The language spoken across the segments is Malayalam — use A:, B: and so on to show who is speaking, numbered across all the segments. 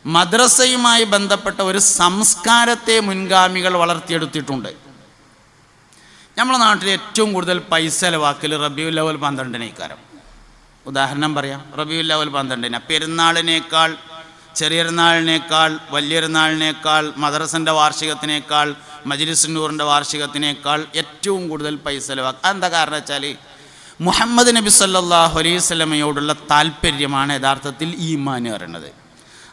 A: മദ്രസയുമായി ബന്ധപ്പെട്ട ഒരു സംസ്കാരത്തെ മുൻഗാമികൾ വളർത്തിയെടുത്തിട്ടുണ്ട്. നമ്മുടെ നാട്ടിൽ ഏറ്റവും കൂടുതൽ പൈസ ചിലവാക്കൽ റബീഉൽ അവ്വൽ 12 ഉദാഹരണം പറയാം. റബീഉൽ അവ്വൽ 12 പെരുന്നാളിനേക്കാൾ, ചെറിയൊരുനാളിനേക്കാൾ, വലിയൊരുനാളിനേക്കാൾ, മദ്രസൻ്റെ വാർഷികത്തിനേക്കാൾ, മജ്ലിസുൻ നൂറിൻ്റെ വാർഷികത്തിനേക്കാൾ ഏറ്റവും കൂടുതൽ പൈസ ചിലവാക്കുക. എന്താ കാരണം വെച്ചാൽ മുഹമ്മദ് നബി സല്ലല്ലാഹു അലൈഹി വസല്ലമയോടുള്ള താല്പര്യമാണ് യഥാർത്ഥത്തിൽ ഈമാൻ പറയുന്നത്.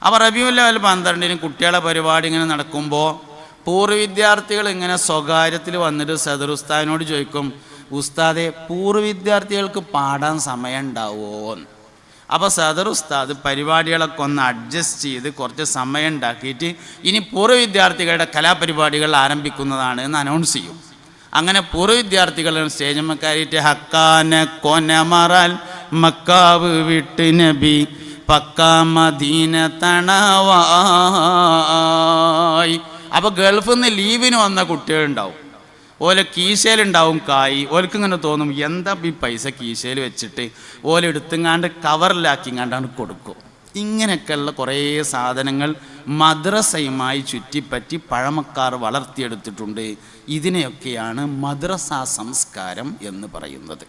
A: അപ്പോൾ റബീഉൽ അവ്വൽ 12 കുട്ടികളെ പരിപാടി ഇങ്ങനെ നടക്കുമ്പോൾ പൂർവ്വ വിദ്യാർത്ഥികൾ ഇങ്ങനെ സ്വകാര്യത്തിൽ വന്നിട്ട് സദർ ഉസ്താദിനോട് ചോദിക്കും, ഉസ്താദെ പൂർവ്വ വിദ്യാർത്ഥികൾക്ക് പാടാൻ സമയം ഉണ്ടാവുമോ? അപ്പോൾ സദർ ഉസ്താദ് പരിപാടികളൊക്കെ ഒന്ന് അഡ്ജസ്റ്റ് ചെയ്ത് കുറച്ച് സമയം ഉണ്ടാക്കിയിട്ട് ഇനി പൂർവ്വ വിദ്യാർത്ഥികളുടെ കലാപരിപാടികൾ ആരംഭിക്കുന്നതാണ് എന്ന് അനൗൺസ് ചെയ്യും. അങ്ങനെ പൂർവ്വ വിദ്യാർത്ഥികൾ സ്റ്റേജമ്മ കയറിയിട്ട് ഹക്കാന കൊനമറാൽ മക്കാവ് വിട്ട് നബി പക്കാ മദീന തണവായി. അപ്പോൾ ഗൾഫിൽ നിന്ന് ലീവിന് വന്ന കുട്ടികളുണ്ടാവും, ഓലെ കീശയിലുണ്ടാവും കായ്. ഓൽക്കിങ്ങനെ തോന്നും, എന്താ ഈ പൈസ കീശയിൽ വെച്ചിട്ട് ഓല എടുത്തുങ്ങാണ്ട് കവറിലാക്കിങ്ങാണ്ടാണ് കൊടുക്കും. ഇങ്ങനെയൊക്കെയുള്ള കുറേ സാധനങ്ങൾ മദ്രസയുമായി ചുറ്റിപ്പറ്റി പഴമക്കാർ വളർത്തിയെടുത്തിട്ടുണ്ട്. ഇതിനെയൊക്കെയാണ് മദ്രസ സംസ്കാരം എന്ന് പറയുന്നത്.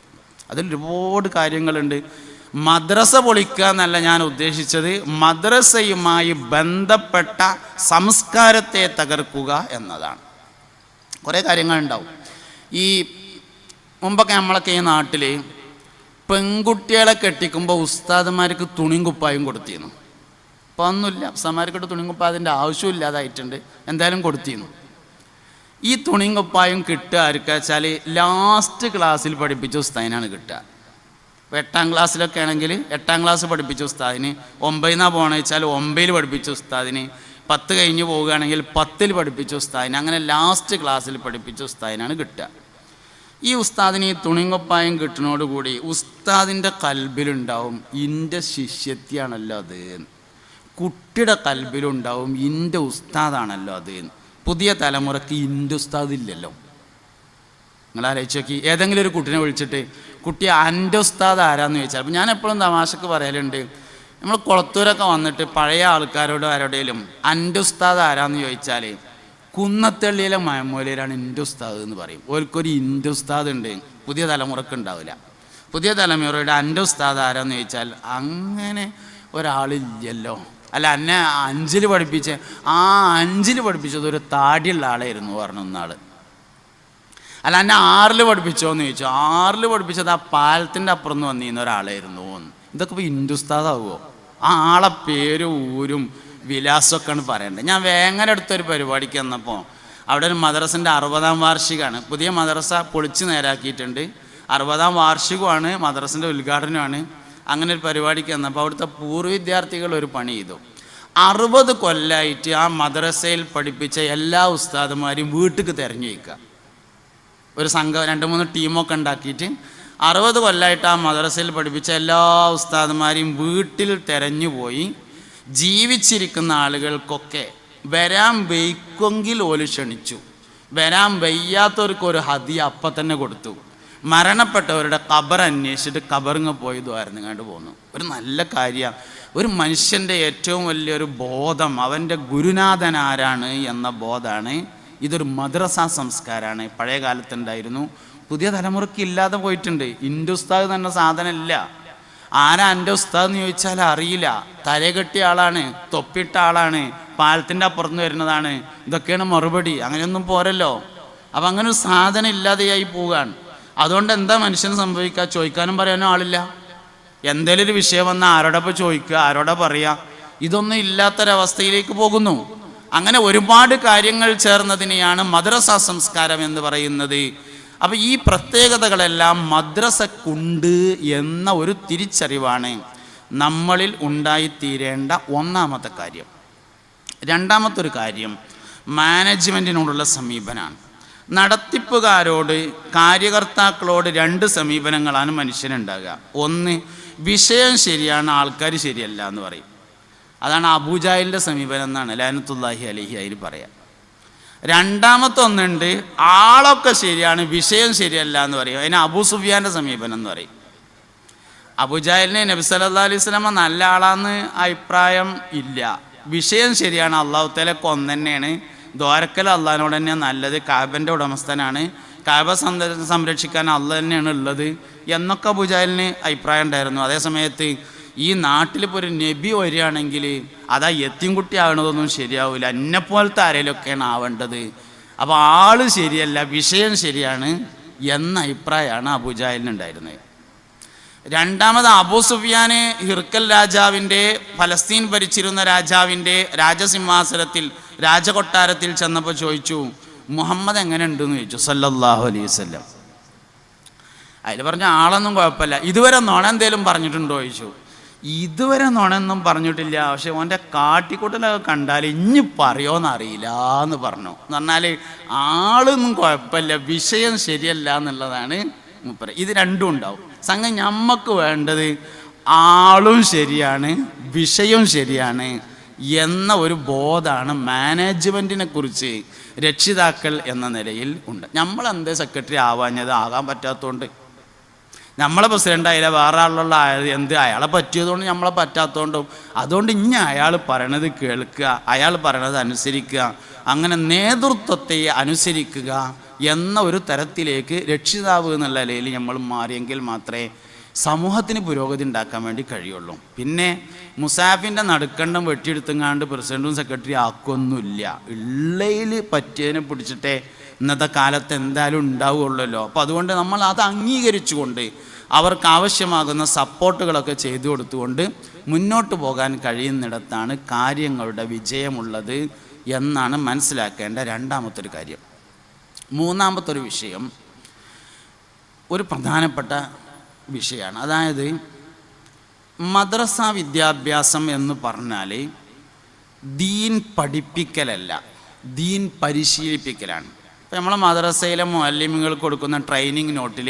A: അതിൽ ഒരുപാട് കാര്യങ്ങളുണ്ട്. മദ്രസ പൊളിക്കുക എന്നല്ല ഞാൻ ഉദ്ദേശിച്ചത്, മദ്രസയുമായി ബന്ധപ്പെട്ട സംസ്കാരത്തെ തകർക്കുക എന്നതാണ്. കുറേ കാര്യങ്ങളുണ്ടാവും. ഈ മുമ്പൊക്കെ നമ്മളൊക്കെ ഈ നാട്ടിൽ പെൺകുട്ടികളെ കെട്ടിക്കുമ്പോൾ ഉസ്താദന്മാർക്ക് തുണിയും കുപ്പായും കൊടുത്തിരുന്നു. ഇപ്പോൾ ഒന്നുമില്ല, ഉസ്താദന്മാർക്കിട്ട് തുണിയും കുപ്പായം അതിൻ്റെ ആവശ്യമില്ലാതായിട്ടുണ്ട്, എന്തായാലും കൊടുത്തിരുന്നു. ഈ തുണിയും കുപ്പായും കിട്ടുക ആർക്കാ വെച്ചാൽ ലാസ്റ്റ് ക്ലാസ്സിൽ പഠിപ്പിച്ച ഉസ്താദിനാണ് കിട്ടുക. ഇപ്പോൾ 8ാം ക്ലാസ്സിലൊക്കെ ആണെങ്കിൽ 8ാം ക്ലാസ് പഠിപ്പിച്ച ഉസ്താദിന്, 9ാ പോകണമെന്ന് വെച്ചാൽ 9ൽ പഠിപ്പിച്ച ഉസ്താദിന്, 10 കഴിഞ്ഞ് പോവുകയാണെങ്കിൽ 10ൽ പഠിപ്പിച്ച ഉസ്താദിന്, അങ്ങനെ ലാസ്റ്റ് ക്ലാസ്സിൽ പഠിപ്പിച്ച ഉസ്താദിനാണ് കിട്ടുക. ഈ ഉസ്താദിന് ഈ തുണിങ്കൊപ്പായം കിട്ടുന്നതോടുകൂടി ഉസ്താദിൻ്റെ കൽബിലുണ്ടാവും ഇൻ്റെ ശിഷ്യത്യാണല്ലോ അത്, കുട്ടിയുടെ കൽബിലുണ്ടാവും ഇൻ്റെ ഉസ്താദാണല്ലോ അത്. പുതിയ തലമുറയ്ക്ക് ഇൻ്റെ ഉസ്താദില്ലല്ലോ. നിങ്ങൾ ആലോചിച്ച് നോക്കി, ഏതെങ്കിലും ഒരു കുട്ടീനെ വിളിച്ചിട്ട് കുട്ടി എൻ്റെ ഉസ്താദ് ആരാന്ന് ചോദിച്ചാൽ, അപ്പോൾ ഞാൻ എപ്പോഴും തമാശക്ക് പറയലുണ്ട്, നമ്മൾ കുളത്തൂരൊക്കെ വന്നിട്ട് പഴയ ആൾക്കാരോട് ആരോടേലും എൻ്റെ ഉസ്താദ് ആരാന്ന് ചോദിച്ചാൽ കുന്നത്തള്ളിയിലെ മയമൂലയിലാണ് എൻ്റെ ഉസ്താദ് എന്ന് പറയും. ഓൽക്കൊരു എൻ്റെ ഉസ്താദ് ഉണ്ട്, പുതിയ തലമുറക്ക് ഉണ്ടാവില്ല. പുതിയ തലമുറയുടെ എൻ്റെ ഉസ്താദ് ആരാന്ന് ചോദിച്ചാൽ അങ്ങനെ ഒരാളില്ലല്ലോ. അല്ല, എന്നെ 5ൽ പഠിപ്പിച്ച 5ൽ പഠിപ്പിച്ചത് ഒരു താടിയുള്ള ആളായിരുന്നു പറഞ്ഞു ഒന്നാൾ. അല്ല, എന്നെ 6ൽ പഠിപ്പിച്ചോന്ന് ചോദിച്ചു, 6ൽ പഠിപ്പിച്ചത് ആ പാലത്തിൻ്റെ അപ്പുറം നിന്ന് വന്നിരുന്ന ഒരാളായിരുന്നു. ഇതൊക്കെ ഇപ്പോൾ എൻ്റെ ഉസ്താദാവുമോ? ആ ആളെ പേരും ഊരും വിലാസമൊക്കെയാണ് പറയേണ്ടത്. ഞാൻ വേങ്ങര അടുത്തൊരു പരിപാടിക്ക് വന്നപ്പോൾ അവിടെ ഒരു മദ്രസൻ്റെ 60ാം വാർഷികമാണ്. പുതിയ മദ്രസ പൊളിച്ച് നേരാക്കിയിട്ടുണ്ട്. 60ാം വാർഷികമാണ്, മദ്രസൻ്റെ ഉദ്ഘാടനമാണ്. അങ്ങനെ ഒരു പരിപാടിക്ക് വന്നപ്പോൾ അവിടുത്തെ പൂർവ്വ വിദ്യാർത്ഥികൾ ഒരു പണി ചെയ്തു. 60 കൊല്ലമായിട്ട് ആ മദ്രസയിൽ പഠിപ്പിച്ച എല്ലാ ഉസ്താദുമാരും വീട്ടിലേക്ക് തിരഞ്ഞു വയ്ക്കുക. ഒരു സംഘം 2-3 ടീമൊക്കെ ഉണ്ടാക്കിയിട്ട് 60 കൊല്ലമായിട്ട് ആ മദ്രസയിൽ പഠിപ്പിച്ച എല്ലാ ഉസ്താദുമാരെയും വീട്ടിൽ തിരഞ്ഞു പോയി ജീവിച്ചിരിക്കുന്ന ആളുകൾക്കൊക്കെ വരാൻ വയ്ക്കുമെങ്കിൽ ഓല് ക്ഷണിച്ചു, വരാൻ വയ്യാത്തവർക്കൊരു ഹദിയ അപ്പം തന്നെ കൊടുത്തു. മരണപ്പെട്ടവരുടെ ഖബർ അന്വേഷിച്ചിട്ട് ഖബറിങ്ങ് പോയി ദ്വാരന്ന് കണ്ടു പോന്നു. ഒരു നല്ല കാര്യമാണ്. ഒരു മനുഷ്യൻ്റെ ഏറ്റവും വലിയൊരു ബോധം അവൻ്റെ ഗുരുനാഥൻ ആരാണ് എന്ന ബോധമാണ്. ഇതൊരു മദ്രസ സംസ്കാരമാണ്. പഴയ കാലത്തുണ്ടായിരുന്നു, പുതിയ തലമുറയ്ക്ക് ഇല്ലാതെ പോയിട്ടുണ്ട്. എൻ്റെ ഉസ്താദ് തന്നെ സാധനമില്ല. ആരാ എൻ്റെ ഉസ്താദ് എന്ന് ചോദിച്ചാൽ അറിയില്ല. തലകെട്ടിയ ആളാണ്, തൊപ്പിട്ട ആളാണ്, പാലത്തിൻ്റെ അപ്പുറത്ത് വരുന്നതാണ്. ഇതൊക്കെയാണ് മറുപടി. അങ്ങനെയൊന്നും പോരല്ലോ. അപ്പം അങ്ങനെ ഒരു സാധനം ഇല്ലാതെയായി പോവുകയാണ്. അതുകൊണ്ട് എന്താ മനുഷ്യന് സംഭവിക്കുക? ചോദിക്കാനും പറയാനും ആളില്ല. എന്തെങ്കിലും ഒരു വിഷയം വന്നാൽ ആരോടൊപ്പം ചോദിക്കുക, ആരോടാ പറയുക? ഇതൊന്നും ഇല്ലാത്തൊരവസ്ഥയിലേക്ക് പോകുന്നു. അങ്ങനെ ഒരുപാട് കാര്യങ്ങൾ ചേർന്നതിനെയാണ് മദ്രസ സംസ്കാരം എന്ന് പറയുന്നത്. അപ്പോൾ ഈ പ്രത്യേകതകളെല്ലാം മദ്രസക്കുണ്ട് എന്ന ഒരു തിരിച്ചറിവാണ് നമ്മളിൽ ഉണ്ടായിത്തീരേണ്ട ഒന്നാമത്തെ കാര്യം. രണ്ടാമത്തെ ഒരു കാര്യം മാനേജ്മെൻറ്റിനോടുള്ള സമീപനമാണ്. നടത്തിപ്പുകാരോട്, കാര്യകർത്താക്കളോട് 2 സമീപനങ്ങളാണ് മനുഷ്യനുണ്ടാകുക. ഒന്ന്, വിഷയം ശരിയാണ്, ആൾക്കാർ ശരിയല്ല എന്ന് പറയും. അതാണ് അബൂജാഹിലിൻ്റെ സമീപനം എന്നാണ് ലഅനത്തുല്ലാഹി അലൈഹി അതിൽ പറയാം. രണ്ടാമത്തെ ഒന്നുണ്ട്, ആളൊക്കെ ശരിയാണ്, വിഷയം ശരിയല്ല എന്ന് പറയും. അതിന് അബൂ സുഫിയാൻ്റെ സമീപനം എന്ന് പറയും. അബൂജാഹിലിനെ നബി സല്ലല്ലാഹു അലൈഹി വസല്ലമ നല്ല ആളാന്ന് അഭിപ്രായം ഇല്ല. വിഷയം ശരിയാണ്. അള്ളാഹു തആലക്ക് ഒന്ന് തന്നെയാണ്. ദ്വാരക്കൽ അള്ളാഹിനോട് തന്നെയാണ് നല്ലത്. കാബൻ്റെ ഉടമസ്ഥനാണ്. കാബ സംരക്ഷിക്കാൻ അള്ളാഹ് തന്നെയാണ് ഉള്ളത് എന്നൊക്കെ അബൂജഹലിന് അഭിപ്രായം ഉണ്ടായിരുന്നു. അതേസമയത്ത് ഈ നാട്ടിലിപ്പോൾ ഒരു നബി വരികയാണെങ്കിൽ അതാ യത്തീംകുട്ടി ആകണതൊന്നും ശരിയാവില്ല, എന്നെപ്പോലത്തെ ആരെങ്കിലുമൊക്കെയാണ് ആവേണ്ടത്. അപ്പോൾ ആള് ശരിയല്ല, വിഷയം ശരിയാണ് എന്ന അഭിപ്രായമാണ് അബൂജഹലിനുണ്ടായിരുന്നത്. രണ്ടാമത് അബൂ സുഫിയാൻ ഹിർക്കൽ രാജാവിൻ്റെ, ഫലസ്തീൻ ഭരിച്ചിരുന്ന രാജാവിൻ്റെ രാജസിംഹാസനത്തിൽ രാജകൊട്ടാരത്തിൽ ചെന്നപ്പോൾ ചോദിച്ചു, മുഹമ്മദ് എങ്ങനെ ഉണ്ടെന്ന് ചോദിച്ചു സല്ലല്ലാഹു അലൈഹി വസല്ലം. അതിൽ പറഞ്ഞ ആളൊന്നും കുഴപ്പമില്ല. ഇതുവരെ നുണ എന്തേലും പറഞ്ഞിട്ടുണ്ടോ ചോദിച്ചു. ഇതുവരെ നുണയൊന്നും പറഞ്ഞിട്ടില്ല, പക്ഷെ ഓൻ്റെ കാട്ടിക്കൂട്ടലൊക്കെ കണ്ടാൽ ഇനി പറയുമോയെന്നറിയില്ല എന്ന് പറഞ്ഞു. എന്ന് പറഞ്ഞാൽ ആളൊന്നും കുഴപ്പമില്ല, വിഷയം ശരിയല്ല എന്നുള്ളതാണ് മൂപ്പര്. ഇത് രണ്ടും ഉണ്ടാവും. സംഗതി നമുക്ക് വേണ്ടത് ആളും ശരിയാണ്, വിഷയം ശരിയാണ് എന്ന ഒരു ബോധമാണ് മാനേജ്മെൻറ്റിനെ കുറിച്ച് രക്ഷിതാക്കൾ എന്ന നിലയിൽ ഉണ്ട്. നമ്മളെന്തേ സെക്രട്ടറി ആവാഞ്ഞത്? ആകാൻ പറ്റാത്തതുകൊണ്ട്. നമ്മളെ പ്രസിഡൻ്റ് ആയാലും വേറെ ആളുള്ള എന്ത് അയാളെ പറ്റിയതുകൊണ്ട് നമ്മളെ പറ്റാത്തതുകൊണ്ടും, അതുകൊണ്ട് ഇനി അയാൾ പറയണത് കേൾക്കുക, അയാൾ പറയണത് അനുസരിക്കുക, അങ്ങനെ നേതൃത്വത്തെ അനുസരിക്കുക എന്ന ഒരു തരത്തിലേക്ക് രക്ഷിതാവ് എന്നുള്ള നിലയിൽ നമ്മൾ മാറിയെങ്കിൽ മാത്രമേ സമൂഹത്തിന് പുരോഗതി ഉണ്ടാക്കാൻ വേണ്ടി കഴിയുള്ളൂ. പിന്നെ മുസാഫിൻ്റെ നടുക്കണ്ടം വെട്ടിയെടുത്തുങ്ങാണ്ട് പ്രസിഡൻറ്റും സെക്രട്ടറി ആക്കൊന്നുമില്ല. ഉള്ളയിൽ പറ്റിയതിനെ പിടിച്ചിട്ടേ ഇന്നത്തെ കാലത്ത് എന്തായാലും ഉണ്ടാവുകയുള്ളല്ലോ. അപ്പോൾ അതുകൊണ്ട് നമ്മൾ അത് അംഗീകരിച്ചുകൊണ്ട് അവർക്ക് ആവശ്യമാകുന്ന സപ്പോർട്ടുകളൊക്കെ ചെയ്തു കൊടുത്തുകൊണ്ട് മുന്നോട്ട് പോകാൻ കഴിയുന്നിടത്താണ് കാര്യങ്ങളുടെ വിജയമുള്ളത് എന്നാണ് മനസ്സിലാക്കേണ്ട രണ്ടാമത്തൊരു കാര്യം. മൂന്നാമത്തൊരു വിഷയം ഒരു പ്രധാനപ്പെട്ട വിഷയമാണ്. അതായത് മദ്രസ വിദ്യാഭ്യാസം എന്ന് പറഞ്ഞാൽ ദീൻ പഠിപ്പിക്കലല്ല, ദീൻ പരിശീലിപ്പിക്കലാണ്. ഇപ്പം നമ്മളെ മദ്രസയിലെ മുഅല്ലിമുകൾക്ക് കൊടുക്കുന്ന ട്രെയിനിങ് നോട്ടിൽ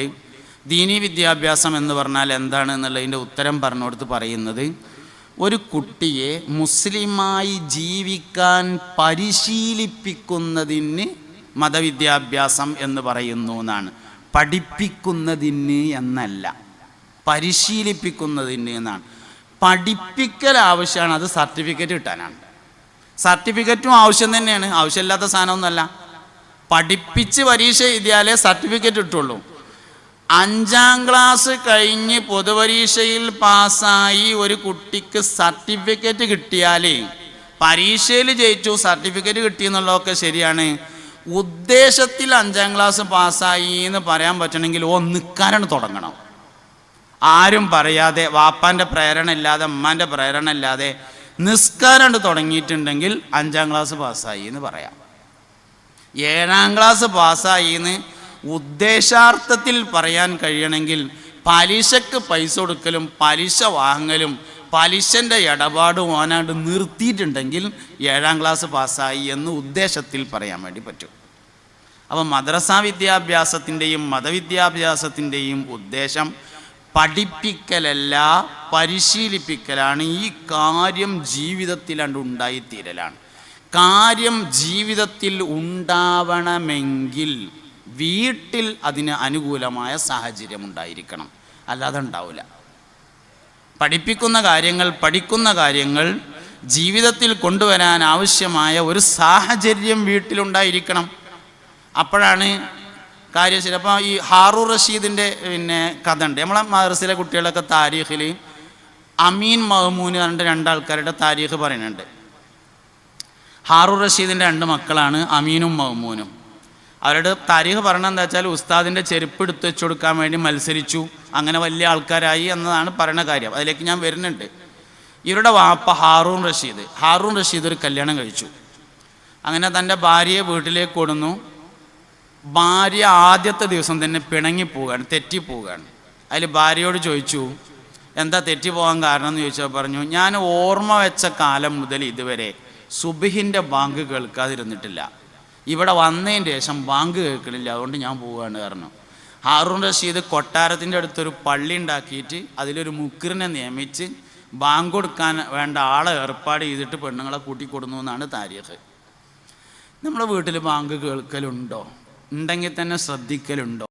A: ദീനീ വിദ്യാഭ്യാസം എന്ന് പറഞ്ഞാൽ എന്താണ് എന്നുള്ളതിൻ്റെ ഉത്തരം പറഞ്ഞുകൊടുത്ത് പറയുന്നത്, ഒരു കുട്ടിയെ മുസ്ലിമായി ജീവിക്കാൻ പരിശീലിപ്പിക്കുന്നതിന് മതവിദ്യാഭ്യാസം എന്ന് പറയുന്നു എന്നാണ്. പഠിപ്പിക്കുന്നതിന് എന്നല്ല, പരിശീലിപ്പിക്കുന്നതിന് എന്നാണ്. പഠിപ്പിക്കൽ ആവശ്യമാണ്, അത് സർട്ടിഫിക്കറ്റ് കിട്ടാനാണ്. സർട്ടിഫിക്കറ്റും ആവശ്യം തന്നെയാണ്, ആവശ്യമില്ലാത്ത സാധനമൊന്നുമല്ല. പഠിപ്പിച്ച് പരീക്ഷ എഴുതിയാലേ സർട്ടിഫിക്കറ്റ് കിട്ടുള്ളൂ. 5ാം ക്ലാസ് കഴിഞ്ഞ് പൊതുപരീക്ഷയിൽ പാസ്സായി ഒരു കുട്ടിക്ക് സർട്ടിഫിക്കറ്റ് കിട്ടിയാൽ പരീക്ഷയിൽ ജയിച്ചു, സർട്ടിഫിക്കറ്റ് കിട്ടിയെന്നുള്ളതൊക്കെ ശരിയാണ്. ഉദ്ദേശത്തിൽ 5ാം ക്ലാസ് പാസ്സായി എന്ന് പറയാൻ പറ്റണമെങ്കിൽ നിൽക്കാനാണ് തുടങ്ങണം. ആരും പറയാതെ, വാപ്പാൻ്റെ പ്രേരണ ഇല്ലാതെ, ഉമ്മാൻ്റെ പ്രേരണ ഇല്ലാതെ നിസ്കാരം തുടങ്ങിയിട്ടുണ്ടെങ്കിൽ 5ാം ക്ലാസ് പാസ്സായി എന്ന് പറയാം. 7ാം ക്ലാസ് പാസ്സായി എന്ന് ഉദ്ദേശാർത്ഥത്തിൽ പറയാൻ കഴിയണമെങ്കിൽ പലിശക്ക് പൈസ കൊടുക്കലും പലിശ വാങ്ങലും പലിശൻ്റെ ഇടപാട് ഓനാണ്ട് നിർത്തിയിട്ടുണ്ടെങ്കിൽ 7ാം ക്ലാസ് പാസ്സായി എന്ന് ഉദ്ദേശത്തിൽ പറയാൻ വേണ്ടി പറ്റും. അപ്പോൾ മദ്രസ വിദ്യാഭ്യാസത്തിൻ്റെയും മതവിദ്യാഭ്യാസത്തിൻ്റെയും ഉദ്ദേശം പഠിപ്പിക്കലല്ല, പരിശീലിപ്പിക്കലാണ്. ഈ കാര്യം ജീവിതത്തിലാണ്ട് ഉണ്ടായിത്തീരലാണ്. കാര്യം ജീവിതത്തിൽ ഉണ്ടാവണമെങ്കിൽ വീട്ടിൽ അതിന് അനുകൂലമായ സാഹചര്യം ഉണ്ടായിരിക്കണം, അല്ലാതെ ഉണ്ടാവില്ല. പഠിപ്പിക്കുന്ന കാര്യങ്ങൾ, പഠിക്കുന്ന കാര്യങ്ങൾ ജീവിതത്തിൽ കൊണ്ടുവരാൻ ആവശ്യമായ ഒരു സാഹചര്യം വീട്ടിലുണ്ടായിരിക്കണം. അപ്പോഴാണ് കാര്യം ശരി. അപ്പോൾ ഈ ഹാറൂർ റഷീദിൻ്റെ കഥ ഉണ്ട്. നമ്മളെ മദ്രസയിലെ കുട്ടികളൊക്കെ താരീഖിൽ അമീൻ മഹ്മൂൻ പറഞ്ഞിട്ട് 2 ആൾക്കാരുടെ താരീഖ് പറയുന്നുണ്ട്. ഹാറൂർ റഷീദിൻ്റെ 2 മക്കളാണ് അമീനും മഹ്മൂനും. അവരുടെ താരീഖ് പറയണത് എന്താ വെച്ചാൽ ഉസ്താദിൻ്റെ ചെരുപ്പ് എടുത്ത് വെച്ച് കൊടുക്കാൻ വേണ്ടി മത്സരിച്ചു, അങ്ങനെ വലിയ ആൾക്കാരായി എന്നതാണ് പറയുന്ന കാര്യം. അതിലേക്ക് ഞാൻ വരുന്നുണ്ട്. ഇവരുടെ വാപ്പ ഹാറൂൺ റഷീദ് ഒരു കല്യാണം കഴിച്ചു. അങ്ങനെ തൻ്റെ ഭാര്യയെ വീട്ടിലേക്ക് കൊടുന്നു. ഭാര്യ ആദ്യത്തെ ദിവസം തന്നെ പിണങ്ങിപ്പോവുകയാണ്, തെറ്റിപ്പോവുകയാണ്. അതിൽ ഭാര്യയോട് ചോദിച്ചു, എന്താ തെറ്റിപ്പോകാൻ കാരണം എന്ന് ചോദിച്ചാൽ പറഞ്ഞു, ഞാൻ ഓർമ്മ വെച്ച കാലം മുതൽ ഇതുവരെ സുബ്ഹിൻ്റെ ബാങ്ക് കേൾക്കാതിരുന്നിട്ടില്ല. ഇവിടെ വന്നതിന് ശേഷം ബാങ്ക് കേൾക്കലില്ല, അതുകൊണ്ട് ഞാൻ പോവുകയാണ് കാരണം. ഹാറൂൺ റഷീദ് കൊട്ടാരത്തിൻ്റെ അടുത്തൊരു പള്ളി ഉണ്ടാക്കിയിട്ട് അതിലൊരു മുക്കിറിനെ നിയമിച്ച് ബാങ്ക് കൊടുക്കാൻ വേണ്ട ആളെ ഏർപ്പാട് ചെയ്തിട്ട് പെണ്ണുങ്ങളെ കൂട്ടിക്കൊടുന്നു എന്നാണ് താരീഖ്. നമ്മുടെ വീട്ടിൽ ബാങ്ക് കേൾക്കലുണ്ടോ? ഉണ്ടെങ്കിൽ തന്നെ ശ്രദ്ധിക്കലുണ്ടോ?